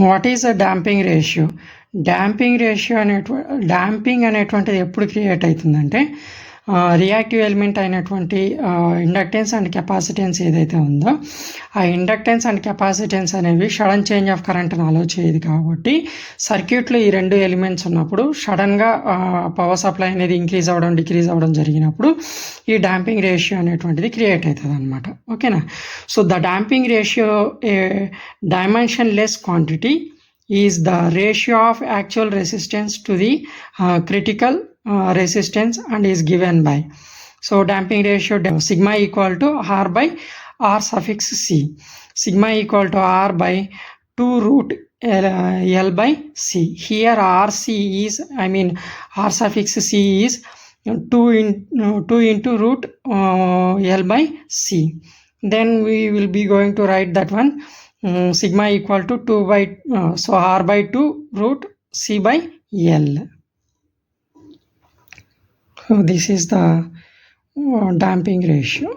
What is the damping ratio? Damping అనేటువంటిది ఎప్పుడు create అవుతుందంటే రియాక్టివ్ ఎలిమెంట్ అయినటువంటి ఇండక్టెన్స్ అండ్ కెపాసిటెన్స్ ఏదైతే ఉందో ఆ ఇండక్టెన్స్ అండ్ కెపాసిటెన్స్ అనేవి సడన్ చేంజ్ ఆఫ్ కరెంట్ని అలో చేయదు. కాబట్టి సర్క్యూట్లో ఈ రెండు ఎలిమెంట్స్ ఉన్నప్పుడు సడన్గా పవర్ సప్లై అనేది ఇంక్రీజ్ అవ్వడం డిక్రీజ్ అవ్వడం జరిగినప్పుడు ఈ డాంపింగ్ రేషియో అనేటువంటిది క్రియేట్ అవుతుంది అనమాట. ఓకేనా? So the damping ratio A dimensionless quantity is the ratio of actual resistance to the critical resistance and is given by, so damping ratio sigma equal to R by R suffix C. Sigma equal to R by 2 root L by C. Here RC is, R suffix C is 2 into root L by C. Then we will be going to write that one. Sigma equal to 2 by so R by 2 root C by L. So this is the damping ratio.